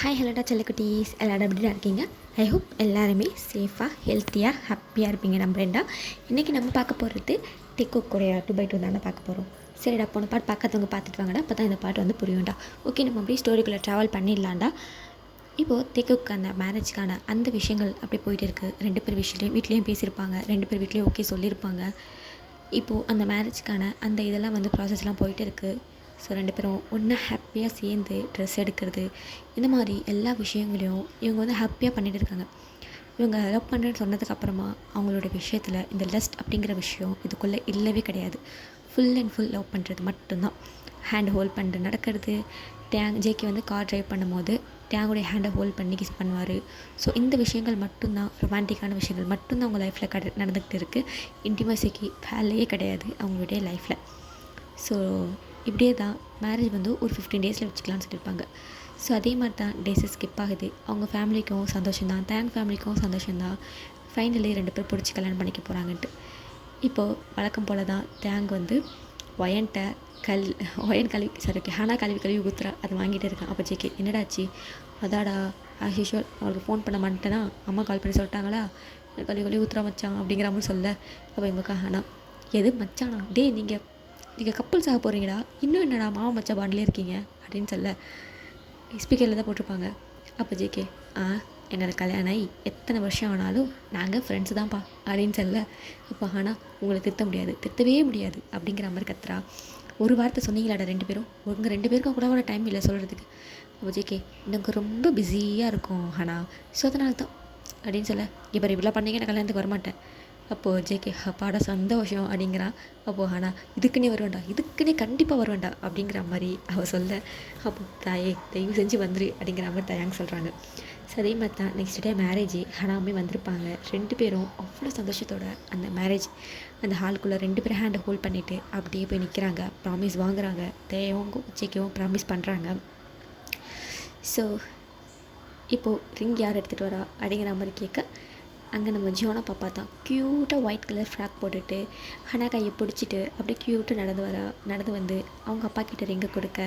Hi ஹலோடா செல்லக்குட்டீஸ் எல்லாரும் எப்படி இருக்கீங்க? ஐ ஹோப் எல்லாருமே சேஃபாக ஹெல்த்தியாக ஹாப்பியாக இருப்பீங்க. நம்புறேன்டா. இன்றைக்கி நம்ம பார்க்க போகிறது டெக்கோ கொரியா 2x2 தானே பார்க்க போகிறோம். சரிடா, போன பாட்டு பார்க்காதவங்க பார்த்துட்டு வாங்கடா, அப்போ தான் இந்த பாட்டு வந்து புரியும்டா. ஓகே, நம்ம அப்படியே ஸ்டோரிக்குள்ளே ட்ராவல் பண்ணிடலாம்டா. இப்போது டெக்கோக்கு அந்த மேரேஜ்க்கான அந்த விஷயங்கள் அப்படி போயிட்டு இருக்குது. 2 பேர் வீட்லேயும் பேசியிருப்பாங்க, 2 பேர் வீட்லேயும் ஓகே சொல்லியிருப்பாங்க. இப்போது அந்த மேரேஜ்க்கான அந்த இதெல்லாம் வந்து ப்ராசஸ்லாம் போயிட்டு இருக்குது. ஸோ 2 பேரும் ஒன்றா ஹாப்பியாக சேர்ந்து ட்ரெஸ் எடுக்கிறது, இந்த மாதிரி எல்லா விஷயங்களையும் இவங்க வந்து ஹாப்பியாக பண்ணிகிட்டு இருக்காங்க. இவங்க லவ் பண்ணுறேன்னு சொன்னதுக்கப்புறமா அவங்களோட விஷயத்தில் இந்த லஸ்ட் அப்படிங்கிற விஷயம் இதுக்குள்ளே இல்லவே கிடையாது. ஃபுல் அண்ட் ஃபுல் லவ் பண்ணுறது மட்டும்தான். ஹேண்ட் ஹோல்ட் பண்ணிட்டு நடக்கிறது. ஜேகே வந்து கார் ட்ரைவ் பண்ணும்போது டேங்குடைய ஹேண்டை ஹோல்ட் பண்ணி கிஸ் பண்ணுவார். ஸோ இந்த விஷயங்கள் மட்டும்தான், ரொமான்டிக்கான விஷயங்கள் மட்டும்தான் அவங்க லைஃப்பில் நடந்துக்கிட்டு இருக்குது. இன்டிமசிக்கு வேலையே கிடையாது அவங்களுடைய லைஃப்பில். ஸோ இப்படியே தான் மேரேஜ் வந்து ஒரு 15 டேஸில் வச்சுக்கலான்னு சொல்லியிருப்பாங்க. ஸோ அதே மாதிரி தான் டேஸஸ் ஸ்கிப் ஆகுது. அவங்க ஃபேமிலிக்கும் சந்தோஷம்தான், தேங் ஃபேமிலிக்கும் சந்தோஷம்தான். ஃபைனலி 2 பேர் பிடிச்சி கல்யாணம் பண்ணிக்க போகிறாங்கன்ட்டு. இப்போது வழக்கம் போல் தான் தேங் வந்து ஒயன் கழுவி ஹானா கழுவி ஊத்துறா, அதை வாங்கிட்டே இருக்கான். அப்போ ஜேகே என்னடாச்சு? அதாடா ஆஸ் யூஷுவல் அவளுக்கு ஃபோன் பண்ண மாட்டேன்னா அம்மா கால் பண்ணி சொல்லிட்டாங்களா, கழுவி ஊத்துறா மச்சான் அப்படிங்கிற மாதிரி சொல்ல. அப்போ எங்கள் ஹானா எது மச்சானா, நீங்கள் கப்பல்ஸ் ஆக போகிறீங்கடா, இன்னும் என்னடா மாமா மச்சா பாண்டிலே இருக்கீங்க அப்படின்னு சொல்ல. ஸ்பீக்கரில் தான் போட்டிருப்பாங்க. அப்போ ஜேகே என்னோட கல்யாணம் ஆகி எத்தனை வருஷம் ஆனாலும் நாங்கள் ஃப்ரெண்ட்ஸு தான்ப்பா அப்படின்னு சொல்ல. அப்போ ஆனால் உங்களை திருத்தவே முடியாது அப்படிங்கிற மாதிரி கத்துறா. ஒரு வார்த்தை சொன்னீங்களாடா 2 பேரும், உங்கள் 2 பேருக்கும் கூட டைம் இல்லை சொல்கிறதுக்கு. அப்போ ஜேகே எனக்கு ரொம்ப பிஸியாக இருக்கும் ஹனா, ஸோ அதனால தான் அப்படின்னு சொல்ல. இப்போ இப்படிலாம் பண்ணீங்க நான் கல்யாணத்துக்கு வரமாட்டேன். அப்போது ஜேகே அப்பாடா சந்தோஷம் அப்படிங்கிறான். அப்போது ஆனால் இதுக்குன்னே கண்டிப்பாக வருவேண்டா அப்படிங்கிற மாதிரி அவள் சொல்ல. அப்போ தாயே தயவு செஞ்சு வந்துரு அப்படிங்கிற மாதிரி தயாங்க சொல்கிறாங்க. ஸோ அதே மாதிரி தான் நெக்ஸ்ட் டே மேரேஜ் ஹனாமே வந்திருப்பாங்க. 2 பேரும் அவ்வளோ சந்தோஷத்தோட அந்த மேரேஜ் அந்த ஹாலுக்குள்ளே 2 பேரும் ஹேண்டை ஹோல்ட் பண்ணிவிட்டு அப்படியே போய் நிற்கிறாங்க. ப்ராமிஸ் வாங்குறாங்க. தேவும் ஜேகேவும் ப்ராமிஸ் பண்ணுறாங்க. ஸோ இப்போது ரிங் யார் எடுத்துகிட்டு வரா அப்படிங்கிற மாதிரி கேட்க, அங்கே நம்ம ஜியோனா பாப்பா தான் க்யூட்டாக ஒயிட் கலர் ஃப்ராக் போட்டுட்டு ஹனா கையை பிடிச்சிட்டு அப்படியே க்யூட்டாக நடந்து வந்து அவங்க அப்பா கிட்ட ரிங்கை கொடுக்க,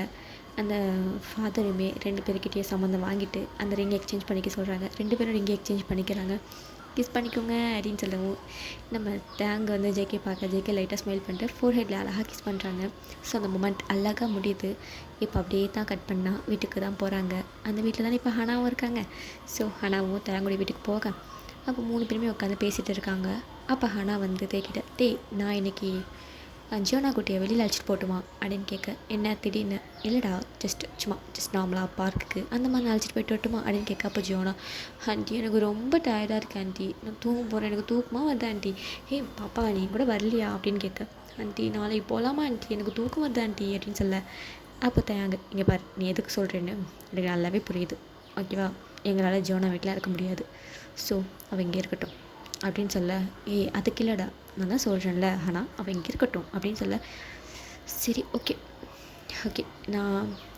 அந்த ஃபாதருமே 2 பேர்கிட்டயே சம்மந்தம் வாங்கிட்டு அந்த ரிங்கை எக்ஸ்சேஞ்ச் பண்ணிக்க சொல்கிறாங்க. 2 பேரும் ரிங்கை எக்ஸ்சேஞ்ச் பண்ணிக்கிறாங்க. கிஸ் பண்ணிக்கோங்க அப்படின்னு சொல்லவும் நம்ம தேங்க வந்து ஜேகே பார்க்க, ஜேகே லைட்டாக ஸ்மைல் பண்ணிட்டு ஃபோர்ஹெட்டில் அழகாக கிஸ் பண்ணுறாங்க. ஸோ அந்த மூமெண்ட் அழகாக முடியுது. இப்போ அப்படியே தான் கட் பண்ணால் வீட்டுக்கு தான் போகிறாங்க. அந்த வீட்டில் தான் இப்போ ஹனாவும் இருக்காங்க. ஸோ ஹனாவும் தேங்குடைய வீட்டுக்கு போக அப்போ 3 பேருமே உட்காந்து பேசிகிட்டு இருக்காங்க. அப்போ ஹனா வந்து தேக்கிட்ட நான் இன்றைக்கி ஜியோனா குட்டியை வெளியில் அழைச்சிட்டு போட்டுமா அப்படின்னு கேட்க, என்ன திடீர்னு? இல்லைடா ஜஸ்ட் நார்மலாக பார்க்குக்கு அந்த மாதிரி அழைச்சிட்டு போய்ட்டு வரட்டுமா அப்படின்னு கேட்க. அப்போ ஜியோனா ஆண்டி எனக்கு ரொம்ப டயர்டாக இருக்குது ஆண்டி, நான் தூங்க போகிறேன், எனக்கு தூக்கமாக வருது ஆண்டி. பாப்பா நீ கூட வரலையா அப்படின்னு கேட்க. ஆண்டி நாளைக்கு போகலாமா ஆண்டி, எனக்கு தூக்கம் வருது ஆண்டி அப்படின்னு சொல்ல. அப்போ தயாங்க இங்கே பாரு, நீ எதுக்கு சொல்கிறேன்னு எனக்கு நல்லாவே புரியுது, ஓகேவா? எங்களால் ஜியோனா வீட்டில் இருக்க முடியாது, ஸோ அவள் இங்கே இருக்கட்டும் அப்படின்னு சொல்ல. அதுக்கு இல்லைடா, நான் தான் சொல்கிறேன்ல ஆனால் அவள் இங்கே இருக்கட்டும் அப்படின்னு சொல்ல. சரி ஓகே நான்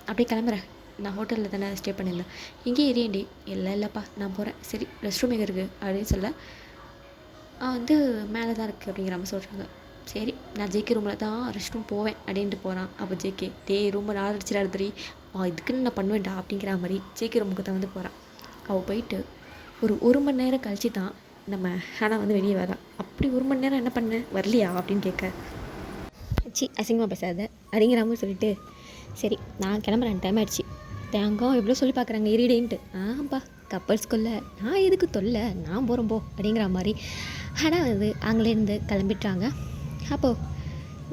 அப்படியே கிளம்புறேன், நான் ஹோட்டலில் தானே ஸ்டே பண்ணியிருந்தேன், இங்கே ஏறியேண்டி. இல்லைப்பா நான் போகிறேன். சரி ரெஸ்ட் ரூம் எங்கே இருக்குது அப்படின்னு சொல்ல. வந்து மேலே தான் இருக்குது அப்படிங்கிற மாதிரி சொல்கிறாங்க. சரி நான் ஜேகே ரூமில் தான் ரெஸ்ட் ரூம் போவேன் அப்படின்ட்டு போகிறான். அப்போ ஜேகே ரூமை நான் அடிச்சிடாது, இதுக்குன்னு நான் பண்ணுவேன்டா அப்படிங்கிற மாதிரி ஜேகே ரூமுக்கு தான் வந்து போகிறான். அவள் போயிட்டு ஒரு மணி நேரம் கழிச்சு தான் நம்ம ஹனா வந்து வெளியே வரான். அப்படி 1 மணி நேரம் என்ன பண்ண வரலையா அப்படின்னு கேட்க, அசிங்கமாக பேசாத அப்படிங்கிற மாதிரி சொல்லிட்டு, சரி நான் கிளம்புறேன், டைம் ஆகிடுச்சு. தேங்கம் எவ்வளோ சொல்லி பார்க்குறாங்க எரிடேன்ட்டு. ஆப்பா கப்பல்ஸ்குள்ளே நான் எதுக்கு தொல்லை, நான் போகிறேன் போ அப்படிங்கிற மாதிரி ஹனா வந்து அங்கேருந்து கிளம்பிட்டாங்க. அப்போது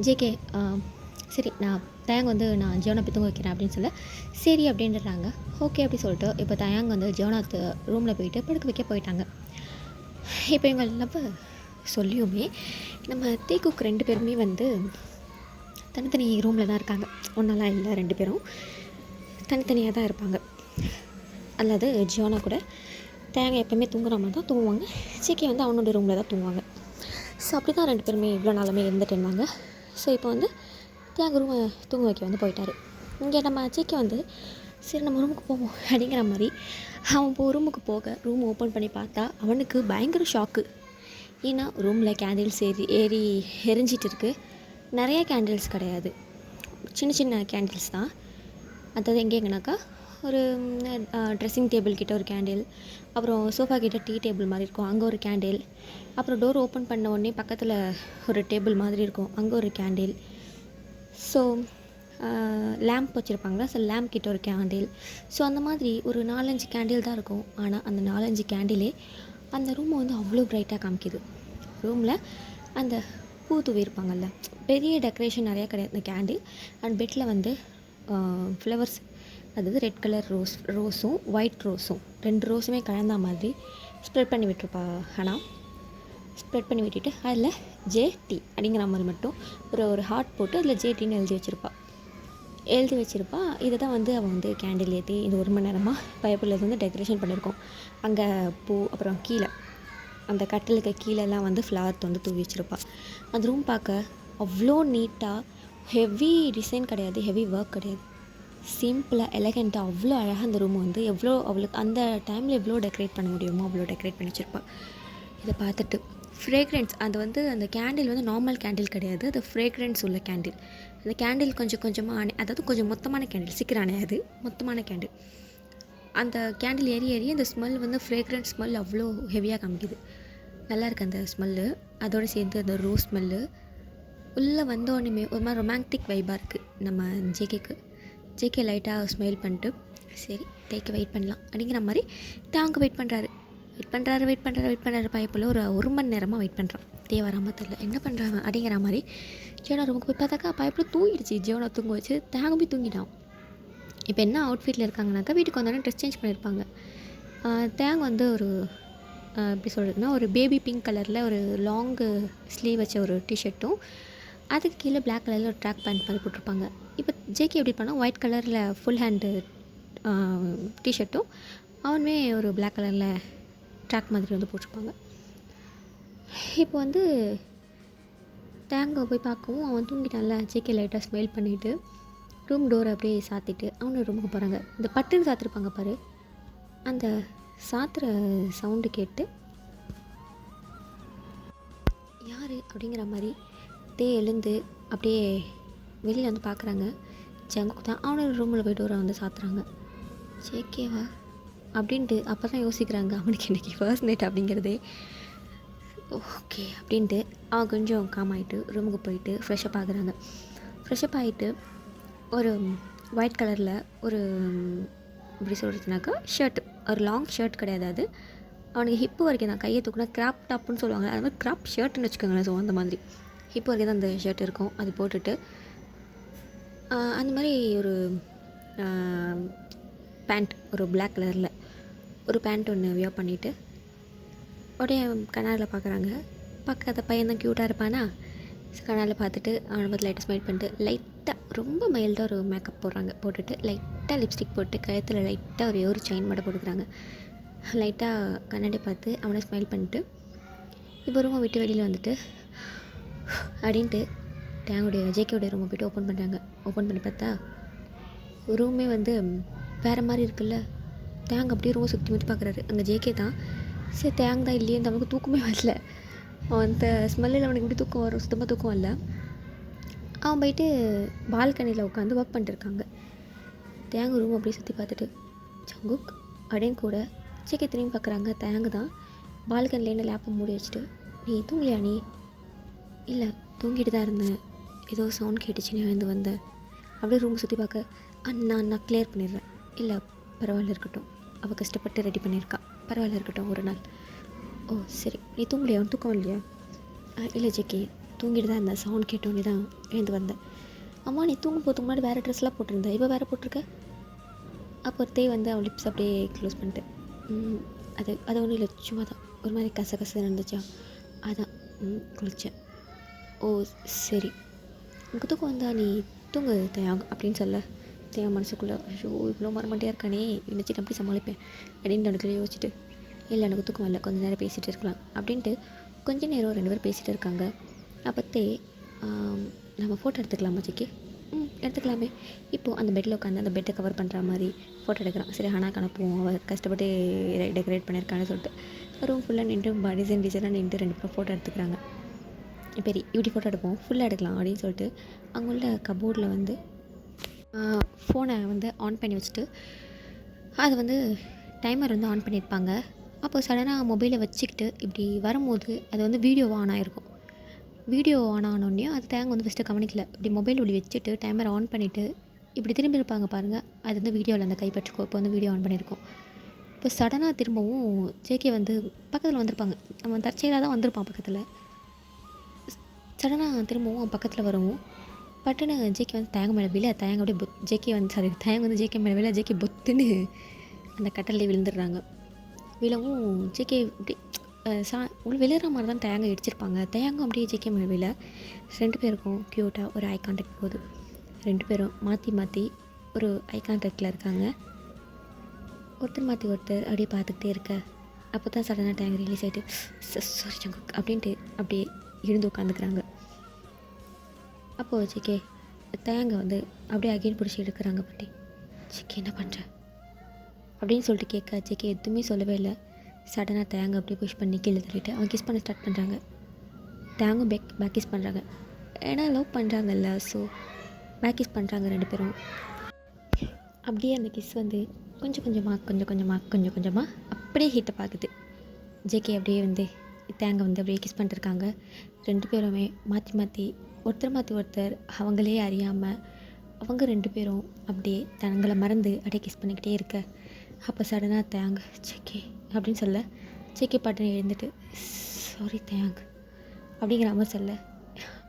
ஜேகே சரி தயாங் வந்து நான் ஜியோனா போய் தூங்க வைக்கிறேன் அப்படின்னு சொல்ல. சரி அப்படின்றாங்க. ஓகே அப்படி சொல்லிட்டு இப்போ தயாங் வந்து ஜியோனாத்து ரூமில் போயிட்டு படுக்க வைக்க போயிட்டாங்க. இப்போ இவங்க லவ் சொல்லியுமே நம்ம தேக்குக்கு 2 பேருமே வந்து தனித்தனி ரூமில் தான் இருக்காங்க. ஒன்றாலாம் இல்லை, 2 பேரும் தனித்தனியாக தான் இருப்பாங்க. அல்லது ஜியோனா கூட தேங்காய் எப்போவுமே தூங்குற மாதிரி தான் தூங்குவாங்க. ஜேகே வந்து அவனோட ரூமில் தான் தூங்குவாங்க. ஸோ அப்படி தான் 2 பேருமே இவ்வளோ நாளுமே இருந்துட்டு இருந்தாங்க. ஸோ இப்போ வந்து தேங்க ரூமை தூங்க வைக்க வந்து போயிட்டார். இங்கே நம்ம ஜேகே வந்து சரி நம்ம ரூமுக்கு போவோம் அப்படிங்கிற மாதிரி அவன் ரூமுக்கு போக ரூம் ஓப்பன் பண்ணி பார்த்தா அவனுக்கு பயங்கர ஷாக்கு. ஏன்னா ரூமில் கேண்டில்ஸ் ஏறி எரிஞ்சிட்டு இருக்குது. நிறைய கேண்டில்ஸ் கிடையாது, சின்ன சின்ன கேண்டில்ஸ் தான். அதாவது எங்கேங்கனாக்கா ஒரு ட்ரெஸ்ஸிங் டேபிள் கிட்ட ஒரு கேண்டில், அப்புறம் சோஃபா கிட்ட டீ டேபிள் மாதிரி இருக்கும், அங்கே ஒரு கேண்டில், அப்புறம் டோர் ஓப்பன் பண்ண உடனே பக்கத்தில் ஒரு டேபிள் மாதிரி இருக்கும், அங்கே ஒரு கேண்டில். ஸோ லேம்ப் வச்சுருப்பாங்களா, ஸோ லேம்ப் கிட்ட ஒரு கேண்டில். ஸோ அந்த மாதிரி ஒரு 4-5 கேண்டில் தான் இருக்கும். ஆனால் அந்த 4-5 கேண்டிலே அந்த ரூமை வந்து அவ்வளோ ப்ரைட்டாக காமிக்குது. ரூமில் அந்த பூ தூவிருப்பாங்கள்ல, பெரிய டெக்கரேஷன் நிறையா கிடையாது. அந்த கேண்டில் அண்ட் பெட்டில் வந்து ஃப்ளவர்ஸ், அதாவது ரெட் கலர் ரோஸும் ஒயிட் ரோஸும் 2 ரோஸுமே கலந்த மாதிரி ஸ்ப்ரெட் பண்ணி விட்டுருப்பா ஆனால் ஸ்ப்ரெட் பண்ணி விட்டுட்டு அதில் ஜேடி அப்படிங்கிற மாதிரி மட்டும் ஒரு ஹார்ட் போட்டு அதில் ஜேடின்னு எழுதி வச்சுருப்பா. இதை தான் வந்து அவன் வந்து கேண்டில் ஏற்றி இந்த 1 மணி நேரமாக பைப்பில் வந்து டெக்கரேஷன் பண்ணியிருக்கோம். அங்கே பூ, அப்புறம் கீழே அந்த கட்டிலுக்கு கீழெல்லாம் வந்து ஃப்ளவர் வந்து தூவி வச்சுருப்பா. அந்த ரூம் பார்க்க அவ்வளோ நீட்டாக, ஹெவி டிசைன் கிடையாது, ஹெவி ஒர்க் கிடையாது, சிம்பிளாக எலகெண்ட்டாக அவ்வளோ அழகாக அந்த ரூம் வந்து எவ்வளோ அவளுக்கு அந்த டைமில் எவ்வளோ டெக்கரேட் பண்ண முடியுமோ அவ்வளோ டெக்கரேட் பண்ணி வச்சுருப்பாள். இதை பார்த்துட்டு ஃப்ரேக்ரன்ஸ், அது வந்து அந்த கேண்டில் வந்து நார்மல் கேண்டில் கிடையாது, அது ஃப்ரேக்ரன்ஸ் உள்ள கேண்டில். அந்த கேண்டில் கொஞ்சம் கொஞ்சமாக அதாவது கொஞ்சம் மொத்தமான கேண்டில், சீக்கிரம் அணையாது, மொத்தமான கேண்டில். அந்த கேண்டில் ஏறி அந்த ஸ்மெல் வந்து ஃப்ரேக்ரன்ஸ் ஸ்மெல் அவ்வளோ ஹெவியாக காமிக்குது. நல்லா இருக்குது அந்த ஸ்மெல்லு. அதோடு சேர்ந்து அந்த ரோஸ் ஸ்மெல்லு உள்ளே வந்தோடனே ஒரு மாதிரி ரொமான்டிக் வைப்பாக இருக்குது. நம்ம ஜேகே லைட்டாக ஸ்மைல் பண்ணிட்டு சரி டேக்கு வெயிட் பண்ணலாம் அப்படிங்கிற மாதிரி டேங்கு வெயிட் பண்ணுறாரு பைப்பில் ஒரு 1 மணி நேரமாக வெயிட் பண்ணுறான். வராமல் தெரியல என்ன பண்ணுறாங்க அப்படிங்கிற மாதிரி. ஜியோனா ரூமுக்கு போய் பார்த்தாக்கா பைப்பில் தூங்கிடுச்சு. ஜியோனா தூங்க வச்சு தேங்க போய் தூங்கிட்டான். இப்போ என்ன அவுட்ஃபிட்டில் இருக்காங்கனாக்கா, வீட்டுக்கு வந்தோடனே ட்ரெஸ் சேஞ்ச் பண்ணியிருப்பாங்க. தேங்க வந்து ஒரு எப்படி சொல்கிறதுனா, ஒரு பேபி பிங்க் கலரில் ஒரு லாங்கு ஸ்லீவ் வச்ச ஒரு டிஷர்ட்டும், அதுக்கு கீழே பிளாக் கலரில் ஒரு ட்ராக் பேண்ட் மாதிரி போட்டிருப்பாங்க. இப்போ ஜேகே எப்படி பண்ணால் ஒயிட் கலரில் ஃபுல் ஹேண்டு டிஷர்ட்டும், அவனுமே ஒரு பிளாக் கலரில் ட்ராக் மாதிரி வந்து போட்டிருப்பாங்க. இப்போ வந்து தேங்க போய் பார்க்கவும் அவன் தூங்கிட்டான்ல. ஜேகே லைட்டாக ஸ்மெல் பண்ணிவிட்டு ரூம் டோரை அப்படியே சாத்திட்டு அவனு ரூமுக்கு போகிறாங்க. இந்த பட்டுன்னு சாத்திருப்பாங்க பாரு, அந்த சாத்துற சவுண்டு கேட்டு யார் அப்படிங்கிற மாதிரி எழுந்து அப்படியே வெளியில் வந்து பார்க்குறாங்க. ஜங்குக் தான். அவனோட ரூமில் போய்ட்டு டோரை வந்து சாத்துறாங்க. ஜேகேவா அப்படின்ட்டு அப்போ தான் யோசிக்கிறாங்க, அவனுக்கு இன்றைக்கி ஃபர்ஸ்ட் நைட் அப்படிங்கிறதே. ஓகே அப்படின்ட்டு அவன் கொஞ்சம் காம் ஆகிட்டு ரூமுக்கு போயிட்டு ஃப்ரெஷ்ஷப் ஆகுறாங்க. ஃப்ரெஷ்ஷப் ஆகிட்டு ஒரு ஒயிட் கலரில் ஒரு எப்படி சொல்கிறதுனாக்கா ஷர்ட், ஒரு லாங் ஷர்ட் கிடையாது, அது அவனுக்கு ஹிப்பு வரைக்கும் தான், கையை தூக்குனா கிராப் டாப்புன்னு சொல்லுவாங்க, அது மாதிரி கிராப் ஷர்ட்டுன்னு வச்சுக்கோங்களேன். ஸோ அந்த மாதிரி ஹிப்பு வரைக்கும் தான் அந்த ஷர்ட் இருக்கும். அது போட்டுட்டு அந்த மாதிரி ஒரு பேண்ட், ஒரு பிளாக் கலரில் ஒரு பேண்ட் ஒன்று வியர் பண்ணிவிட்டு உடனே கண்ணாடியில் பார்க்குறாங்க. பார்க்காத பையன் தான் க்யூட்டாக இருப்பானா. கண்ணாடியில் பார்த்துட்டு அவனை பார்த்து லைட்டாக ஸ்மைல் பண்ணிட்டு லைட்டாக ரொம்ப மைல்டாக ஒரு மேக்கப் போட்டுட்டு லைட்டாக லிப்ஸ்டிக் போட்டு கழுத்தில் லைட்டாக ஒரு செயின் மட்டும் போட்டுக்கிறாங்க. லைட்டாக கண்ணாடி பார்த்து அவனை ஸ்மைல் பண்ணிட்டு இப்போ ரூமை விட்டு வெளியில் வந்துட்டு அப்படின்ட்டு ஜேகேவுடைய ரூமை போய்ட்டு ஓப்பன் பண்ணுறாங்க. ஓப்பன் பண்ணி பார்த்தா ரூமே வந்து வேறு மாதிரி இருக்குல்ல. தேங்க அப்படியே ரூமை சுற்றி பார்க்குறாரு. அங்கே ஜேகே தான். சரி தேங்க தான் இல்லையே, அவனுக்கு தூக்கமே வரல. அந்த ஸ்மெல்லில் அவனுக்கு இப்படி தூக்கம் வரும், சுத்தமாக தூக்கம் வரல. அவன் போயிட்டு பால்கனியில் உட்காந்து ஒர்க் பண்ணிட்டுருக்காங்க. தேங்க ரூம் அப்படியே சுற்றி பார்த்துட்டு ஜங்குக் அப்படின்னு கூட ஜேகே திரும்பி பார்க்குறாங்க. தேங்க தான் பால்கனிலேருந்து லேப்பை மூடி வச்சுட்டு, நீ தூங்கலையா? நீ இல்லை தூங்கிட்டு தான் இருந்தேன், ஏதோ சவுண்ட் கேட்டுச்சு, நீ வந்து வந்தேன். அப்படியே ரூம் சுற்றி பார்க்க நான் கிளியர் பண்ணிடுறேன். இல்லை பரவாயில்ல இருக்கட்டும், அவள் கஷ்டப்பட்டு ரெடி பண்ணியிருக்கா, பரவாயில்ல இருக்கட்டும் ஒரு நாள். ஓ சரி, நீ தூங்கலையா? அவன் தூக்கம் இல்லையா? இல்லை ஜேகே தூங்கிட்டு தான் இருந்தேன், சவுண்ட் கேட்டோன்னே தான் எழுந்து வந்தேன். அம்மா நீ தூங்க போகிறதுக்கு முன்னாடி வேறு ட்ரெஸ்லாம் போட்டிருந்தேன், இப்போ வேறு போட்டிருக்க. அப்போ வந்து அவன் லிப்ஸ் அப்படியே க்ளோஸ் பண்ணிட்டு அது ஒன்றும் இல்லை, சும்மா தான் ஒரு மாதிரி கச இருந்துச்சா, அதான் குளித்தேன். ஓ சரி, உனக்கு தூக்கம் வந்தா நீ தூங்கு தேங்க அப்படின்னு சொல்ல. தேங்க மனசுக்குள்ளே ஐயோ இவ்வளோ மரமண்டியாக இருக்கானே, நினச்சிட்டு அப்படி சமாளிப்பேன் அப்படின்னு எனக்கு யோசிச்சுட்டு, இல்லை எனக்கு தூக்கம் வரல, கொஞ்சம் நேரம் பேசிகிட்டு இருக்கலாம் அப்படின்ட்டு கொஞ்சம் நேரம் 2 பேர் பேசிகிட்டு இருக்காங்க. அப்போத்தே நம்ம ஃபோட்டோ எடுத்துக்கலாமா ஜேகே? எடுத்துக்கலாமே. இப்போது அந்த பெட்டில் உட்காந்து அந்த பெட்டை கவர் பண்ணுற மாதிரி ஃபோட்டோ எடுக்கிறான். சரி ஹனாக்கு அனுப்புவோம், அவள் கஷ்டப்பட்டு டெக்கரேட் பண்ணியிருக்கான்னு சொல்லிட்டு ரூம் ஃபுல்லாக நின்று டிசைனாக நின்று 2 பேரும் ஃபோட்டோ எடுத்துக்கிறாங்க. பெரிய இப்படி ஃபோட்டோ எடுப்போம், ஃபுல்லாக எடுக்கலாம் அப்படின்னு சொல்லிட்டு அங்கே உள்ள கபோர்டில் வந்து ஃபோனை வந்து ஆன் பண்ணி வச்சுட்டு அது வந்து டைமர் வந்து ஆன் பண்ணியிருப்பாங்க. அப்போ சடனாக மொபைலை வச்சுக்கிட்டு இப்படி வரும்போது அது வந்து வீடியோ ஆன் ஆகிருக்கும். வீடியோ ஆன் ஆனோடனே அது தேங்க வந்து ஃபஸ்ட்டு கவனிக்கல. இப்படி மொபைல் இப்படி வச்சுட்டு டைமரை ஆன் பண்ணிவிட்டு இப்படி திரும்பி இருப்பாங்க பாருங்கள். அது வந்து வீடியோவில் அந்த கைப்பற்றிக்கோ இப்போ வந்து வீடியோ ஆன் பண்ணியிருக்கோம். இப்போ சடனாக திரும்பவும் ஜேகே வந்து பக்கத்தில் வந்திருப்பாங்க. அவன் தற்செயலாக தான் வந்திருப்பான் பக்கத்தில். சடனாக திரும்பவும் அவன் பக்கத்தில் வரவும் பட்டுன்னு ஜேகே வந்து தேங்க மேலே விழ தேங்க அப்படியே ஜேகே வந்து தேங்க வந்து ஜேகே மேலே விழ ஜேகே பொத்துன்னு அந்த கட்டல்லே விழுந்துடுறாங்க. விழவும் ஜேகே இப்படி விழுற மாதிரி தான் தேங்க இடிச்சிருப்பாங்க. தேங்கம் அப்படியே ஜேகே மேலே விழ 2 பேருக்கும் க்யூட்டாக ஒரு ஐ கான்டாக்ட் போகுது. 2 பேரும் மாற்றி மாற்றி ஒரு ஐ கான்டாக்டில் இருக்காங்க. ஒருத்தர் மாற்றி ஒருத்தர் அப்படியே பார்த்துக்கிட்டே இருக்க அப்போ தான் சடனாக டேங்க் ரிலீஸ் ஆகிட்டு சாரி ஜங்குக் அப்படின்ட்டு அப்படியே எழுந்து உட்காந்துக்கிறாங்க. அப்போது ஜேகே தேங்க வந்து அப்படியே அகைன் பிடிச்சி எடுக்கிறாங்க. பட்டி ஜேகே என்ன பண்ணுற அப்படின்னு சொல்லிட்டு கேட்க ஜேகே எதுவுமே சொல்லவே இல்லை. சடனாக தேங்க அப்படியே புஷ் பண்ணி கீழே தள்ளிட்டு அவன் கிஸ் பண்ண ஸ்டார்ட் பண்ணுறாங்க. தேங்கும் பேக் கிஸ் பண்ணுறாங்க. ஏன்னா லவ் பண்ணுறாங்கல்ல, ஸோ பேக் கிஸ் பண்ணுறாங்க 2 பேரும். அப்படியே அந்த கிஸ் வந்து கொஞ்சம் கொஞ்சமாக அப்படியே ஹீட்டை பார்க்குது. ஜேகே அப்படியே வந்து தேங்க வந்து அப்படியே கிஸ் பண்ணிருக்காங்க. 2 பேருமே மாற்றி ஒருத்தர் அவங்களே அறியாமல் அவங்க 2 பேரும் அப்படியே தங்களை மறந்து அப்படியே கிஸ் பண்ணிக்கிட்டே இருக்க அப்போ சடனாக தேங்க ஜேகே அப்படின்னு சொல்ல ஜேகே பாட்டுன்னு எழுந்துட்டு சாரி தேங்க் அப்படிங்கிற மாதிரி சொல்ல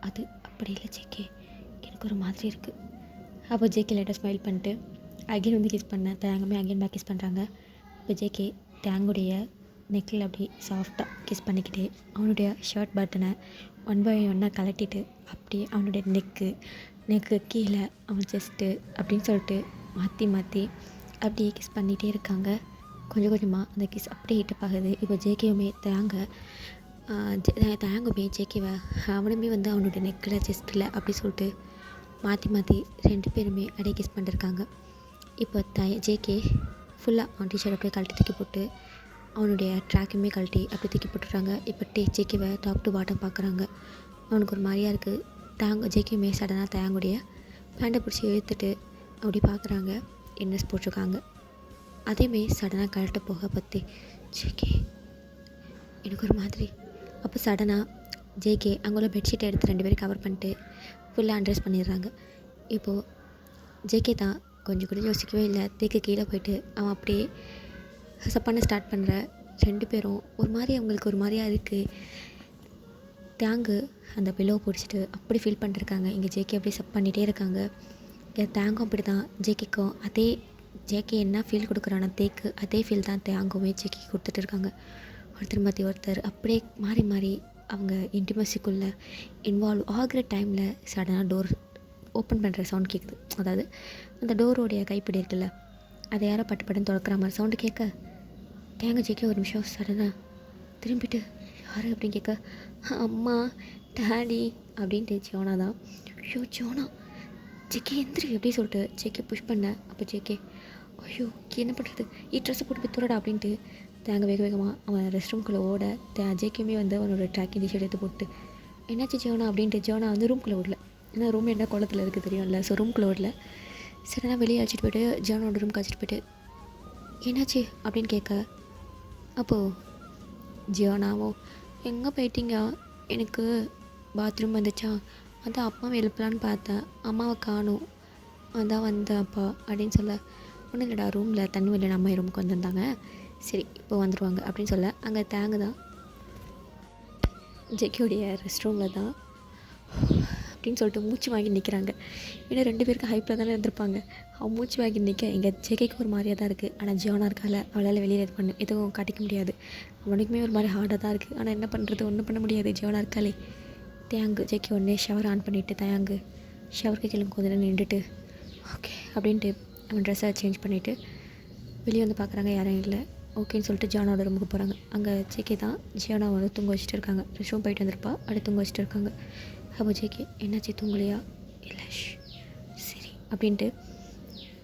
அது அப்படி இல்லை ஜேகே எனக்கு ஒரு மாதிரி இருக்குது. அப்போ ஜேகே லைட்டாக ஸ்மைல் பண்ணிட்டு அகைன் வந்து கிஸ் பண்ண தேங்கமே அகைன் பேக் கிஸ் பண்ணுறாங்க. இப்போ ஜேகே தேங்குடைய நெக்கில் அப்படி சாஃப்டாக கிஸ் பண்ணிக்கிட்டே அவனுடைய ஷர்ட் பட்டனை 1 by 1 கலட்டிட்டு அப்படியே அவனுடைய நெக்கு கீழே அவன் செஸ்ட்டு அப்படின்னு சொல்லிட்டு மாற்றி அப்படியே கிஸ் பண்ணிகிட்டே இருக்காங்க. கொஞ்சம் கொஞ்சமாக அந்த கிஸ் அப்படியே ஹிட்டப் ஆகுது. இப்போ ஜேகேவுமே தேங்குமே ஜேகேவை அவனுமே வந்து அவனுடைய நெக்கில் செஸ்ட்டில் அப்படி சொல்லிட்டு மாற்றி 2 பேருமே அப்படியே கிஸ் பண்ணிருக்காங்க. இப்போ ஜேகே ஃபுல்லாக அவன் டிஷர்ட் அப்படியே கழட்டி தூக்கி போட்டு அவனுடைய ட்ராக்குமே கழட்டி அப்படி தூக்கி போட்டுறாங்க. இப்போ ஜேகேவை டாப் டு பாட்டம் பார்க்குறாங்க. அவனுக்கு ஒரு மாதிரியாக இருக்குது. ஜேகேமே சடனாக தேங்குடைய பேண்டை பிடிச்சி இழுத்துட்டு அப்படி பார்க்குறாங்க. என்ன போட்டிருக்காங்க. அதேமாரி சடனாக கழட்ட போக பற்றி ஜேகே எனக்கு ஒரு மாதிரி. அப்போ சடனாக ஜேகே அங்குள்ள பெட்ஷீட்டை எடுத்து 2 பேரும் கவர் பண்ணிட்டு ஃபுல்லாக அண்ட்ரெஸ் பண்ணிடுறாங்க. இப்போது ஜேகே தான் கொஞ்சம் கூட யோசிக்கவே இல்லை. தேக்கு கீழே போயிட்டு அவன் அப்படியே பண்ண ஸ்டார்ட் பண்ணுற 2 பேரும் ஒரு மாதிரி அவங்களுக்கு ஒரு மாதிரியாக இருக்குது. தேங்கு அந்த பில்லோவை பிடிச்சிட்டு அப்படி ஃபீல் பண்ணிருக்காங்க. இங்கே ஜேகே அப்படியே சப் பண்ணிகிட்டே இருக்காங்க. தேங்கும் அப்படி தான் ஜேகேக்கும் ஜேகே என்ன ஃபீல் கொடுக்குறான தேக்கு அதே ஃபீல் தான் தேங்குமே ஜேகே கொடுத்துட்டு இருக்காங்க. ஒருத்தர் மாற்றி ஒருத்தர் அப்படியே மாறி அவங்க இன்டிமசிக்குள்ளே இன்வால்வ் ஆகிற டைமில் சடனாக டோர் ஓப்பன் பண்ணுற சவுண்ட் கேட்குது. அதாவது அந்த டோரோடைய கைப்பிடி இருக்குல்ல அதை யாரோ பட்டுன்னு திறக்கிற மாதிரி சவுண்டு கேட்க தேங்க ஜேகே ஒரு நிமிஷம் சடனாக திரும்பிட்டு யார் அப்படின்னு கேட்க அம்மா டேடி அப்படின்ட்டு ஜோனா தான். ஐயோ ஜோனா ஜேகே எந்திரி எப்படி சொல்லிட்டு ஜேகே புஷ் பண்ண. அப்போ ஜேகே ஐயோ என்ன பண்ணுறது ட்ரெஸ்ஸை போட்டு போய் துறடா அப்படின்ட்டு தேங்க வேகமாக அவன் ரெஸ்ட் ரூம்குள்ளே ஓட ஜேகேமே வந்து அவனோட ட்ராக்கிங் டிஷர்ட் எடுத்து போட்டு என்னாச்சு ஜோனா அப்படின்ட்டு ஜோனா வந்து ரூம்குள்ளே ஓடல. ஏன்னா ரூம் என்ன குளத்தில் இருக்குது தெரியும்ல, ஸோ ரூம்குள்ளே ஓடல. சடனாக வெளியே அழைச்சிட்டு போய்ட்டு ஜோனோட ரூம்க்கு அழைச்சிட்டு போய்ட்டு என்னாச்சு அப்படின்னு கேட்க அப்போது ஜியோனாவோ எங்கே போயிட்டீங்க, எனக்கு பாத்ரூம் வந்துச்சா, அதான் அம்மாவை எழுப்பலான்னு பார்த்தேன், அம்மாவை காணும், அதான் வந்தேன் அப்பா அப்படின்னு சொல்ல ஒன்றும் இல்லைடா ரூமில் தண்ணி வரல அம்மா ரூமுக்கு வந்திருந்தாங்க, சரி இப்போ வந்துடுவாங்க அப்படின்னு சொல்ல அங்கே தேங்க தான் ஜெக்கியோடைய ரெஸ்ட் ரூமில் தான் அப்படின்னு சொல்லிட்டு மூச்சு வாங்கி நிற்கிறாங்க. ஏன்னா 2 பேருக்கு ஹைப்பில் தானே இருந்திருப்பாங்க. அவன் மூச்சு வாங்கி நிற்க எங்கள் ஜெகைக்கு ஒரு மாதிரியாக தான் இருக்குது. ஆனால் ஜியோனா இருக்கால அவளால் வெளியில் எதுவும் காட்டிக்க முடியாது. அவனுக்குமே ஒரு மாதிரி ஹார்டாக தான் இருக்குது. ஆனால் என்ன பண்ணுறது, ஒன்றும் பண்ண முடியாது. ஜியோனா இருக்காளே. தேங்கு ஜெக்கி உடனே ஷவர் ஆன் பண்ணிவிட்டு தேங்கு ஷவருக்கு கிளம்பி கொஞ்சம் நின்றுட்டு ஓகே அப்படின்ட்டு அவன் ட்ரெஸ்ஸை சேஞ்ச் பண்ணிவிட்டு வெளியே வந்து பார்க்குறாங்க, யாரும் இல்லை. ஓகேன்னு சொல்லிட்டு ஜியோனாவோட ரூமுக்கு போகிறாங்க. அங்கே ஜேகே தான் ஜியோனா வந்து தூங்க வச்சுட்டு இருக்காங்க. ரெஸ்ட் ரூம் போயிட்டு வந்திருப்பா, அப்படி தூங்க வச்சுட்டு இருக்காங்க. அப்போ ஜேகே என்னாச்சு தூங்கலையா, இல்லை சரி அப்படின்ட்டு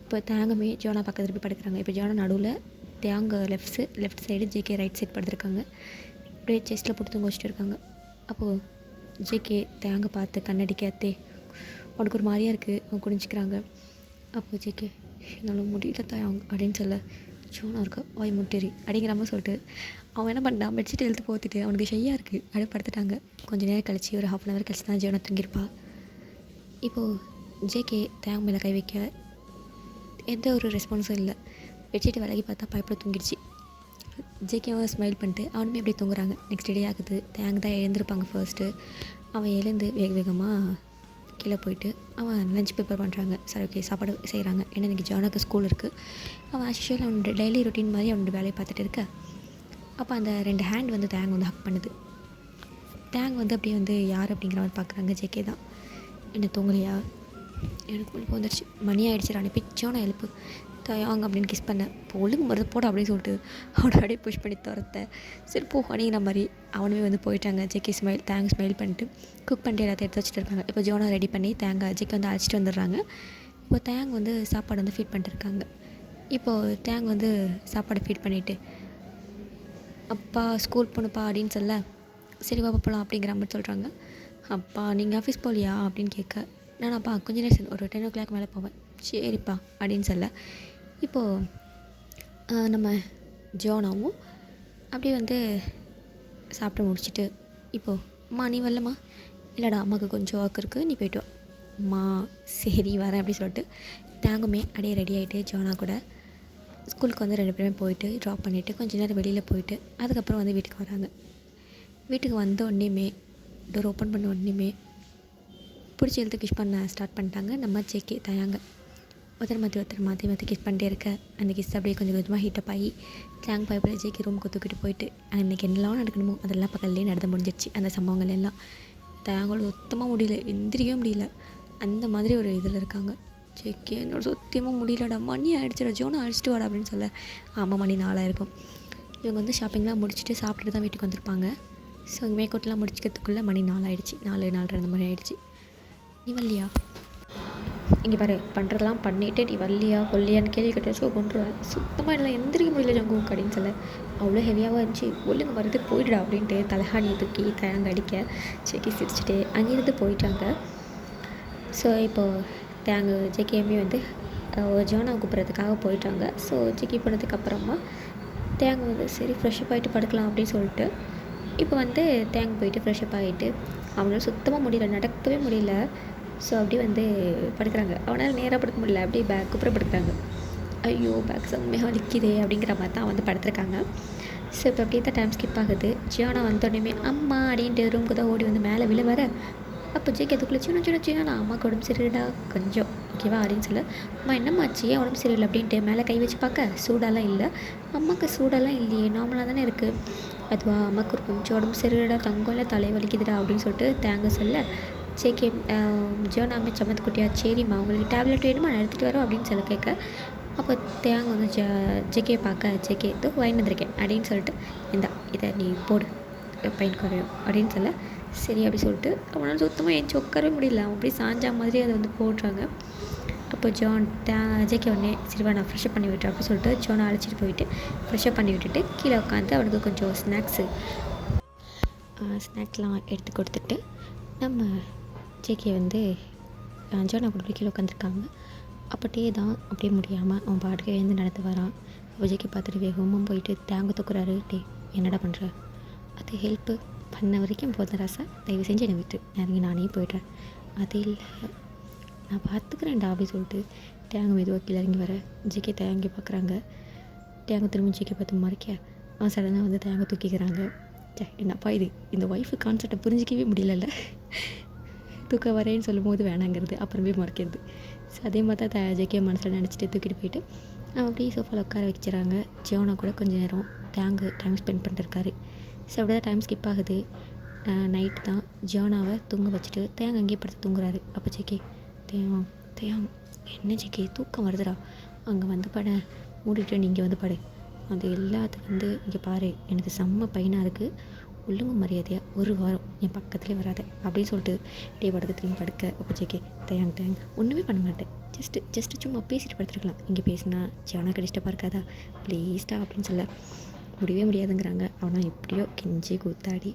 இப்போ தேங்கமே ஜியோனா பக்கத்தில் திருப்பி படுக்கிறாங்க. இப்போ ஜியோனா நடுவில் தேங்க left side JK right side படுத்துருக்காங்க. அப்படியே செஸ்ட்டில் போட்டு தூங்க வச்சுட்டு இருக்காங்க. அப்போது ஜேகே தேங்க பார்த்து கண்ணடிக்காத்தே அவனுக்கு ஒரு மாதிரியாக இருக்குது, அவங்க குடிஞ்சிக்கிறாங்க. அப்போது ஜேகே என்னால் முடியல தாங்க அப்படின்னு சொல்ல சோனா இருக்கா வாய் முட்டேரி அப்படிங்கிற மாதிரி சொல்லிட்டு அவன் என்ன பண்ணான், பெட்ஷீட் இழுத்து போத்திட்டு அவனுக்கு ஷையாக இருக்குது அப்படியே படுத்துட்டாங்க. கொஞ்சம் நேரம் கழிச்சு ஒரு 1/2 அன் ஹவர் கழிச்சு தான் ஜீவனா தூங்கியிருப்பா. இப்போது ஜேகே தேங்க மேலே கை வைக்க எந்த ஒரு ரெஸ்பான்ஸும் இல்லை. பெட்ஷீட் விலகி பார்த்தா பயப்பட தூங்கிடுச்சு. ஜேகே அவன் ஸ்மைல் பண்ணிட்டு அவனுமே அப்படியே தூங்குறாங்க. நெக்ஸ்ட் டே ஆகுது. தேங்க தான் எழுந்திருப்பாங்க ஃபர்ஸ்ட்டு. அவன் எழுந்து வேக வேகமாக கீழே போயிட்டு அவன் லஞ்ச் ப்ரிப்பேர் பண்ணுறாங்க. சரி ஓகே சாப்பாடு செய்கிறாங்க. ஏன்னா இன்றைக்கி ஜானுக்கு ஸ்கூல் இருக்குது. அவன் ஆக்சுவல் அவனோட டெய்லி ரொட்டீன் மாதிரி அவனோட வேலையை பார்த்துட்டு இருக்க. அப்போ அந்த 2 ஹேண்ட் வந்து தேங் வந்து ஹக் பண்ணுது. தேங் வந்து அப்படியே வந்து யார் அப்படிங்கிற மாதிரி பார்க்குறாங்க. ஜேகே தான். என்ன தூங்கலையா? எனக்கு முழுக்க வந்துடுச்சு. மணி ஆகிடுச்சு. அனுப்பி ஜோனா எழுப்பு தயாங்க அப்படின்னு கிஸ் பண்ணேன். இப்போ ஒழுங்கு மருந்து போட அப்படின்னு சொல்லிட்டு அவனை அப்படியே புஷ் பண்ணி துரத்த. சரி போ அப்படிங்கிற மாதிரி அவனுமே வந்து போயிட்டாங்க. ஜேகே ஸ்மைல் பண்ணிட்டு குக் பண்ணிட்டு எல்லாத்தையும் எடுத்து வச்சுட்டு இருக்காங்க. இப்போ ஜோனா ரெடி பண்ணி தேங்காய் ஜேகே வந்து அழைச்சிட்டு வந்துடுறாங்க. இப்போ தேங் வந்து சாப்பாடு வந்து ஃபீட் பண்ணிட்டுருக்காங்க. இப்போது தேங் வந்து சாப்பாடு ஃபீட் பண்ணிவிட்டு அப்பா ஸ்கூல் போகணுப்பா அப்படின்னு சொல்ல, சரி வாப்பா போகலாம் அப்படிங்கிற மாதிரி சொல்கிறாங்க. அப்பா நீங்கள் ஆஃபீஸ் போகலையா அப்படின்னு கேட்க, நானாப்பா கொஞ்ச நேரம் ஒரு 10 o'clock மேலே போவேன். சரிப்பா அப்படின்னு சொல்ல, இப்போது நம்ம ஜோனாவும் அப்படியே வந்து சாப்பிட்டு முடிச்சுட்டு, இப்போது அம்மா நீ வரலம்மா? இல்லைடா அம்மாவுக்கு கொஞ்சம் ஒர்க் இருக்குது, நீ போய்ட்டு வா. அம்மா சரி வரேன் அப்படி சொல்லிட்டு தேங்குமே அப்படியே ரெடி ஆகிட்டு ஜோனா கூட ஸ்கூலுக்கு வந்து 2 பேருமே போயிட்டு ட்ராப் பண்ணிவிட்டு கொஞ்சம் நேரம் வெளியில் போயிட்டு அதுக்கப்புறம் வந்து வீட்டுக்கு வராங்க. வீட்டுக்கு வந்த உடனேயுமே டோர் ஓப்பன் பண்ண உடனேயுமே பிடிச்சி எழுத்து கிஷ் பண்ண ஸ்டார்ட் பண்ணிட்டாங்க நம்ம ஜேகே தயாங்க. ஒருத்தர் மாற்றி கிஸ் பண்ணிட்டே இருக்க அந்த கிஸ் அப்படியே கொஞ்சம் கொஞ்சமாக ஹீட்டப் ஆகி தேங் பைப்பில் ஜேகே ரூமுக்கு தூக்கிட்டு போயிட்டு அன்றைக்கி என்னெல்லாம் நடக்கணுமோ அதெல்லாம் பக்கத்துலேயே நடந்து முடிஞ்சிடுச்சு. அந்த சம்பவங்கள் எல்லாம் தேங்கோட சுத்தமாக முடியல, எந்திரிக்கவே முடியல. அந்த மாதிரி ஒரு இதில் இருக்காங்க. ஜேகே என்னோட சுத்தமாக முடியலடா, மணி ஆகிடுச்சிடா, ஜோனா அடிச்சிட்டு வாடா அப்படின்னு சொல்ல, ஆமாம் மணி 4 இருக்கும். இவங்க வந்து ஷாப்பிங்லாம் முடிச்சுட்டு சாப்பிட்டுட்டு தான் வீட்டுக்கு வந்திருப்பாங்க. ஸோ மேக்கவுட்லாம் முடிச்சுக்கிறதுக்குள்ளே மணி 4 ஆகிடுச்சு. 4:30 அந்த மாதிரி ஆகிடுச்சு. நீ வரலையா? இங்கே பாரு பண்ணுறதெல்லாம் பண்ணிவிட்டு நீ வரலையா கொல்லையான்னு கேள்வி கேட்டாச்சு கொண்டுருவேன். சுத்தமாக இல்லை, எந்திரிக்க முடியல ஜங்கு அப்படின்னு சொல்ல, அவ்வளோ ஹெவியாகவும் இருந்துச்சு. ஒழுங்கு வருது போயிடுடா அப்படின்ட்டு தலைஹானியை தூக்கி தயாங்க அடிக்க செக்கி சிரிச்சுட்டு அங்கேருந்து போயிட்டாங்க. ஸோ இப்போது தேங்க ஜேகேமே வந்து ஜோனா கூப்பிட்றதுக்காக போயிட்டாங்க. ஸோ ஜேகே போனதுக்கப்புறமா தேங்க வந்து சரி ஃப்ரெஷ்ஷப் ஆகிட்டு படுக்கலாம் அப்படின்னு சொல்லிட்டு இப்போ வந்து தேங்க போயிட்டு ஃப்ரெஷ்ஷப் ஆகிட்டு அவனால சுத்தமாக முடியல, நடக்கவே முடியல. ஸோ அப்படியே வந்து படுக்கிறாங்க. அவனால் நேராக படுக்க முடியல, அப்படியே பேக் கூப்பிட படுக்கிறாங்க. ஐயோ பேக் செம்மையாக வலிக்குதே அப்படிங்கிற மாதிரி தான் வந்து படுத்துருக்காங்க. ஸோ இப்போ அப்படியே தான் டைம் ஸ்கிப் ஆகுது. ஜியானா வந்தோடனே அம்மா அப்படின்ட்டு ரூமுக்கு தான் ஓடி வந்து மேலே விழ வர, அப்போ ஜேகே அதுக்குள்ளே சின்ன அம்மாவுக்கு உடம்பு சரியில்லைடா கொஞ்சம் ஓகேவா அப்படின்னு சொல்ல, அம்மா என்னம்மாச்சு ஏன் உடம்பு சரியில்லை அப்படின்ட்டு மேலே கை வச்சு பார்க்க சூடாலாம் இல்லை. அம்மாவுக்கு சூடாலாம் இல்லையே, நார்மலாக தானே இருக்குது. அதுவா அம்மாவுக்கு கொஞ்சம் உடம்பு சரியில்லைடா தங்கம் இல்லை தலை வலிக்குதுடா அப்படின்னு சொல்லிட்டு தேங்க சொல்ல, ஜேகே ஜோனாமே சமத்து குட்டியா சரிம்மா உங்களுக்கு டேப்லெட் வேணுமா நான் எடுத்துகிட்டு வரோம் அப்படின்னு சொல்ல கேட்க, அப்போ தேங்க வந்து ஜேகே பார்க்க ஜேகே இதோ வாங்கி வந்திருக்கேன் அப்படின்னு சொல்லிட்டு, இதை நீ போடு பையன் குறையும் அப்படின்னு சொல்ல, சரி அப்படி சொல்லிட்டு அவனால் சுத்தமாக என் உட்காரவே முடியல. அவன் அப்படியே சாஞ்சா மாதிரி அதை வந்து போடுறாங்க. அப்போ ஜேகே உடனே சரிவா நான் ஃப்ரெஷ்ஷப் பண்ணி விட்டுறேன் அப்படி சொல்லிட்டு ஜோனை அழைச்சிட்டு போயிட்டு ஃப்ரெஷ்ஷப் பண்ணி விட்டுட்டு கீழே உட்காந்து அவனுக்கு கொஞ்சம் ஸ்நாக்ஸ்லாம் எடுத்து கொடுத்துட்டு நம்ம ஜேகே வந்து ஜோனா கூட கீழே உட்காந்துருக்காங்க. அப்போட்டே தான் அப்படியே முடியாமல் அவன் பாட்டுக்கு எழுந்து நடந்து வரான். அப்போ ஜேகே பார்த்துட்டு வேகமாக போயிட்டு தேங்க தூக்குறாரு. என்னடா பண்ணுற? அது ஹெல்ப்பு பண்ண வரைக்கும் போதும் ராசா, தயவு செஞ்சு என்னை விட்டு இறங்கி நானே போய்ட்றேன். அது இல்லை நான் பார்த்துக்கிறேன்டா அப்படி சொல்லிட்டு தேங்க மெதுவாக கீழே இறங்கி வர ஜேகே தேங்கி பார்க்குறாங்க. தேங்க திரும்ப ஜேகே பார்த்து மறைக்க அவன் சடனாக வந்து தேங்க தூக்கிக்கிறாங்க. என்னப்பா இது, இந்த ஒய்ஃபு கான்செப்டை புரிஞ்சிக்கவே முடியல. தூக்க வரேன்னு சொல்லும் போது வேணாங்கிறது அப்புறமே மறைக்கிறது. ஸோ அதே மாதிரி தான் ஜேகே மனசில் நினச்சிட்டு தூக்கிட்டு போயிட்டு அவன் அப்படியே சோஃபாவில் உட்கார வச்சுறாங்க. ஜியோனா கூட கொஞ்சம் நேரம் தேங்க டைம் ஸ்பெண்ட் பண்ணிட்டுருக்காரு. ஸோ அப்படியே தான் டைம் ஸ்கிப் ஆகுது. நைட்டு தான் ஜியோனாவை தூங்க வச்சுட்டு தேங்க அங்கேயே படுத்து தூங்குறாரு. அப்போ ஜேகே தேயாங் என்ன ஜேகே தூக்கம் வருதுடா, அங்கே வந்து பட மூடிட்டு நீங்கள் வந்து படு, அது எல்லாத்துக்கும் வந்து இங்கே பாரு எனக்கு செம்ம பையனாக இருக்குது, ஒழுங்கு மரியாதையாக 1 வாரம் என் பக்கத்துலேயே வராத அப்படின்னு சொல்லிட்டு படுக்க திரும்பி படுக்க. அப்போ ஜேகே தேங்க ஒன்றுமே பண்ண மாட்டேன், ஜஸ்ட்டு சும்மா பேசிட்டு படுத்துருக்கலாம், இங்கே பேசினா ஜியோனாக்கு டிஸ்டர்பாக இருக்காதா ப்ளீஸ்டா அப்படின்னு சொல்ல முடியவே முடியாதுங்கிறாங்க. அவனால் எப்படியோ கெஞ்சி கூத்தாடி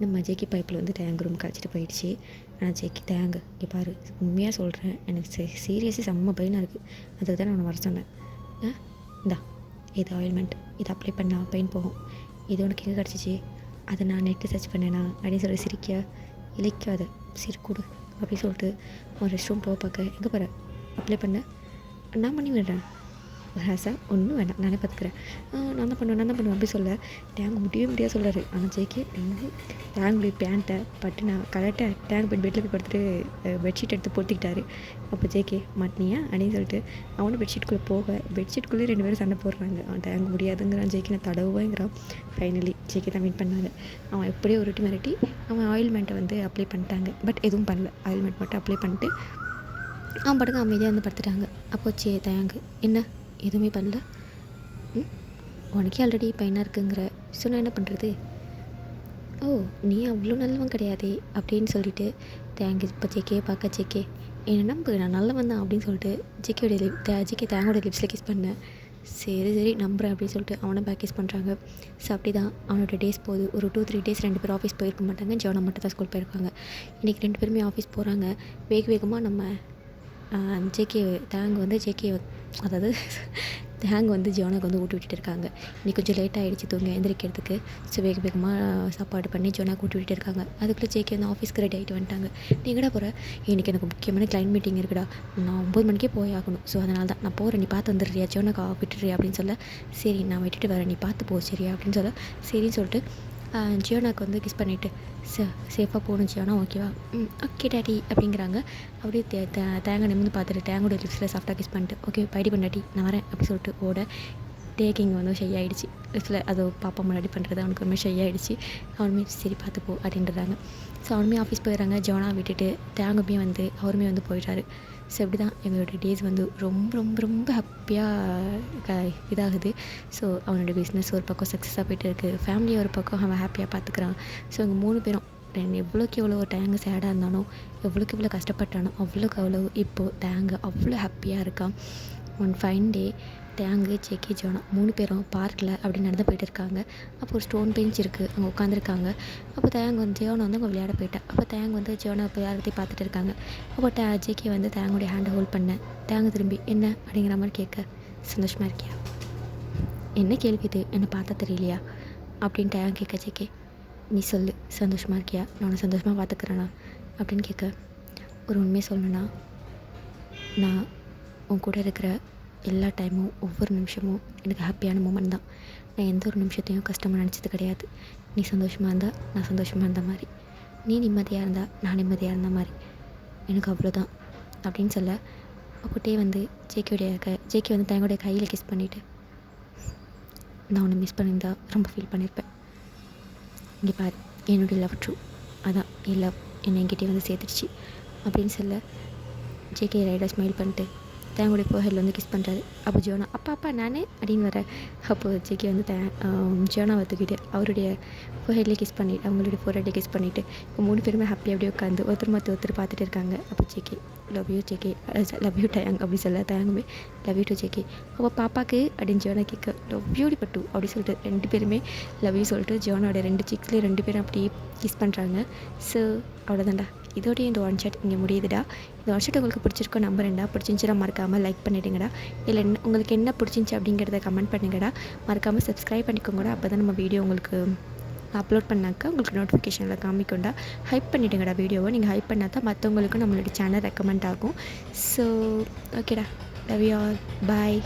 நம்ம ஜேகே பைப்பில் வந்து தேங்க ரூம் கழிச்சிட்டு போயிடுச்சு. ஆனால் ஜேகே தேங்க இங்கே பாரு உண்மையாக சொல்கிறேன், எனக்கு சீரியஸாக செம்ம பையனாக இருக்குது, அதுக்கு தான் நான் வர சொன்னேன். இந்தா இது ஆயில்மெண்ட், இது அப்ளை பண்ணால் பெயின் போகும், இது உனக்கு எங்கே கிடச்சிச்சு, அதை நான் நெட்டு சர்ச் பண்ணேனா அப்படின்னு சொல்லி சிரிக்க, இழைக்காத சரி கொடு அப்படின்னு சொல்லிட்டு ஒரு ரெஸ்ட் ரூம் போக பார்க்க, எங்கே போகிற, அப்ளை பண்ண, நான் பண்ணி விடுறேன் சார், ஒன்றும் வேண்டாம் நானே பார்த்துக்கிறேன், நான் தான் பண்ணுவேன் அப்படி சொல்ல டேங்க் முடியாது சொல்கிறார். ஆனால் ஜேகே டேங்குடைய பேண்ட்டை பட்டு நான் கரெக்டாக டேங்க் போய் பெட்டில் போய் படுத்துட்டு பெட்ஷீட் எடுத்து போத்திக்கிட்டாரு. அப்போ ஜேகே மாட்டினியா அப்படின்னு சொல்லிட்டு அவனும் பெட்ஷீட்குள்ளே போக பெட்ஷீட்குள்ளேயே 2 பேரும் சண்டை போடுறாங்க. அவன் டேங்க் முடியாதுங்கிறான், ஜேகே நான் தடவுவேங்கிறான். ஃபைனலி ஜேகே தான் மீட் பண்ணாங்க. அவன் எப்படியோ மிரட்டி அவன் ஆயில்மெண்ட்டை வந்து அப்ளை பண்ணிட்டாங்க. பட் எதுவும் பண்ணல, ஆயில்மெண்ட் மட்டும் அப்ளை பண்ணிட்டு அவன் பாட்டுக்கு அமைதியாக வந்து படுத்துட்டாங்க. அப்போ தேங்கு என்ன எதுவுமே பண்ணல, உனக்கே ஆல்ரெடி பையனாக இருக்குங்கிற, ஸோ நான் என்ன பண்ணுறது, ஓ நீ அவ்வளோ நல்லவன் கிடையாதே அப்படின்னு சொல்லிட்டு தேங்க் இப்போ ஜேகே பார்க்க, ஜேகே என்னை நம்பு நான் நல்லவன் தான் அப்படின்னு சொல்லிட்டு ஜேகே தேங்கோட லிப்ஸில் கிஸ் பண்ணேன். சரி நம்புகிறேன் அப்படின்னு சொல்லிட்டு அவனை பேக் கிஸ் பண்ணுறாங்க. ஸோ அப்படி தான் அவனோட டேஸ் போகுது. ஒரு 2-3 டேஸ் 2 பேரும் ஆஃபீஸ் போயிருக்க மாட்டாங்க, ஜோனா மட்டும் தான் ஸ்கூல் போயிருக்காங்க. இன்றைக்கி 2 பேருமே ஆஃபீஸ் போகிறாங்க. வேகமாக நம்ம ஜேகே அதாவது தேங்க் வந்து ஜோனாக்கு வந்து ஊட்டி விட்டுட்டு இருக்காங்க. இன்றைக்கி கொஞ்சம் லேட் ஆகிடுச்சு தூங்கி எழுந்திரிக்கிறதுக்கு. ஸோ வேகமாக சாப்பாடு பண்ணி ஜோனாக்கு ஊட்டி விட்டுட்டு இருக்காங்க. அதுக்குள்ளே ஜேகே வந்து ஆஃபீஸ்க்கு ரெடி ஆகிட்டு வந்துட்டாங்க. நீ எங்கடா போகிற, இன்றைக்கி எனக்கு முக்கியமான கிளைண்ட் மீட்டிங் இருக்குடா, நான் 9 மணிக்கே போய் ஆகணும், ஸோ அதனால தான் நான் போகிறேன், நீ பார்த்து வந்துடுறியா, ஜோனாக்கு விட்டுறியா அப்படின்னு சொல்ல, சரி நான் விட்டுட்டு வரேன், நீ பார்த்து போ சரியா அப்படின்னு சொல்ல, சரின்னு சொல்லிட்டு ஜியோனாக்கு வந்து கிஸ் பண்ணிவிட்டு சேஃபாக போகணும் ஜியோனா, ஓகேவா, ஓகே டேடி அப்படிங்கிறாங்க. அப்படியே தேங்காய் நிமிந்து பார்த்துட்டு தேங்கோட லிப்ஸில் சாஃப்டாக கிஸ் பண்ணிட்டு, ஓகே பைடி பண்ணாட்டி நான் வரேன் அப்படி சொல்லிட்டு ஓட டேக்கிங் வந்து ஷை ஆகிடுச்சு. லிப்ஸில் அது பாப்பா முன்னாடி பண்ணுறது அவனுக்கு ஒருமே ஷை ஆகிடுச்சு. அவனுமே சரி பார்த்துப்போ அப்படின்றாங்க. ஸோ அவனுமே ஆஃபீஸ் போயிடுறாங்க. ஜோனா விட்டுட்டு தேங்குமே வந்து அவருமே வந்து போயிட்டாரு. ஸோ இப்படி தான் எங்களோட டேஸ் வந்து ரொம்ப ரொம்ப ரொம்ப ஹாப்பியாக இதாகுது. ஸோ அவனோட பிஸ்னஸ் ஒரு பக்கம் சக்ஸஸாக போய்ட்டு இருக்குது, ஃபேமிலியை ஒரு பக்கம் அவன் ஹாப்பியாக பார்த்துக்கிறான். ஸோ இவங்க 3 பேரும் எவ்வளோக்கு எவ்வளோ டேங்கு சேடாக இருந்தாலும், எவ்வளோக்கு எவ்வளோ கஷ்டப்பட்டானோ அவ்வளோக்கு அவ்வளோ இப்போது டேங்கு அவ்வளோ ஹாப்பியாக இருக்கான். ஒன் ஃபைன் டே தேங்கு ஜேகே ஜோனா 3 பேரும் பார்க்கில் அப்படி நடந்து போயிட்டு இருக்காங்க. அப்போ ஒரு ஸ்டோன் பெஞ்ச் இருக்குது, அங்கே உட்காந்துருக்காங்க. அப்போ தேங்கு வந்து ஜோனா வந்து அவங்க விளையாட போயிட்டா. அப்போ தேங்கு வந்து ஜோனா இப்போ விளையாடுறதை பார்த்துட்டு இருக்காங்க. அப்போ ஜேகே வந்து தேங்குடைய ஹேண்டை ஹோல்ட் பண்ணேன். தேங்கு திரும்பி என்ன அப்படிங்கிற மாதிரி கேட்க, சந்தோஷமாக இருக்கியா, என்ன கேள்வி இது, என்னை பார்த்தா தெரியலையா அப்படின்னு தேங்கு கேட்க, ஜேகே நீ சொல்லு சந்தோஷமாக இருக்கியா, நான் சந்தோஷமாக பார்த்துக்கிறேண்ணா அப்படின்னு கேட்க, ஒரு உண்மையை சொல்லணுன்னா நான் உன் கூட இருக்கிற எல்லா டைமும் ஒவ்வொரு நிமிஷமும் எனக்கு ஹாப்பியான மூமெண்ட் தான். நான் எந்த ஒரு நிமிஷத்தையும் கஷ்டமாக நினச்சது கிடையாது. நீ சந்தோஷமாக இருந்தால் நான் சந்தோஷமாக இருந்த மாதிரி, நீ நிம்மதியாக இருந்தால் நான் நிம்மதியாக இருந்த மாதிரி, எனக்கு அவ்வளோதான் அப்படின்னு சொல்ல, அப்போட்டே வந்து ஜேகே வந்து தங்களுடைய கையில் கிஸ் பண்ணிவிட்டு, நான் உன்னை மிஸ் பண்ணியிருந்தா ரொம்ப ஃபீல் பண்ணியிருப்பேன், இங்கே பாரு என்னுடைய லவ் ட்ரூ, அதான் என் லவ் என்னை என்கிட்டே வந்து சேர்த்துடுச்சு அப்படின்னு சொல்ல, ஜேகே ரைடாக ஸ்மைல் பண்ணிட்டு தேங்குடைய ஃபோர்ஹெட்டில் வந்து கிஸ் பண்ணுறாரு. அப்போ ஜோனா அப்பா நானே அப்படின்னு வர, அப்போது ஜேகே வந்து ஜோனாவை தூக்கிட்டு அவருடைய ஃபோர்ஹெட்லேயே கிஸ் பண்ணிவிட்டு அவங்களுடைய ஃபோர்ஹெட்லேயே கிஸ் பண்ணிவிட்டு இப்போ 3 பேருமே ஹாப்பியாக அப்படியே உட்காந்து ஒருத்தர் மாற்றி ஒருத்தர் பார்த்துட்டு இருக்காங்க. அப்போ ஜேகே லவ் யூ டேங் அப்படி சொல்ல, தேங்குமே லவ் யூ டு ஜேகே. அப்போ பாப்பாக்கு அப்படின்னு ஜோனா கேட்க, லவ் யூ பட்டு அப்படி சொல்லிட்டு 2 பேருமே லவ் யூ சொல்லிட்டு ஜோனோட 2 சிக்ஸ்லேயே 2 பேரும் அப்படியே கிஸ் பண்ணுறாங்க. ஸோ அவ்வளோதான்டா, இதோடய இந்த ஒன் ஷாட் இங்கே முடியுதுடா. இந்த ஒன் ஷாட் உங்களுக்கு பிடிச்சிருக்கோ நம்புறேன்டா. பிடிச்சிருந்துச்சுன்னா மறக்காமல் லைக் பண்ணிவிடுங்கடா. இல்லை உங்களுக்கு என்ன பிடிச்சிருந்துச்சி அப்படிங்கிறத கமெண்ட் பண்ணுங்கடா. மறக்காமல் சப்ஸ்கிரைப் பண்ணிக்கோங்கடா. அப்போ தான் நம்ம வீடியோ உங்களுக்கு அப்லோட் பண்ணாக்கா உங்களுக்கு நோட்டிஃபிகேஷனில் காமிக்கொண்டா. ஹைப் பண்ணிவிடுங்கடா வீடியோவை. நீங்கள் ஹைப் பண்ணால் தான் மற்றவங்களுக்கும் நம்மளோட சேனல் ரெக்கமெண்ட் ஆகும். ஸோ ஓகேடா, லவ் யூ ஆல், பாய்.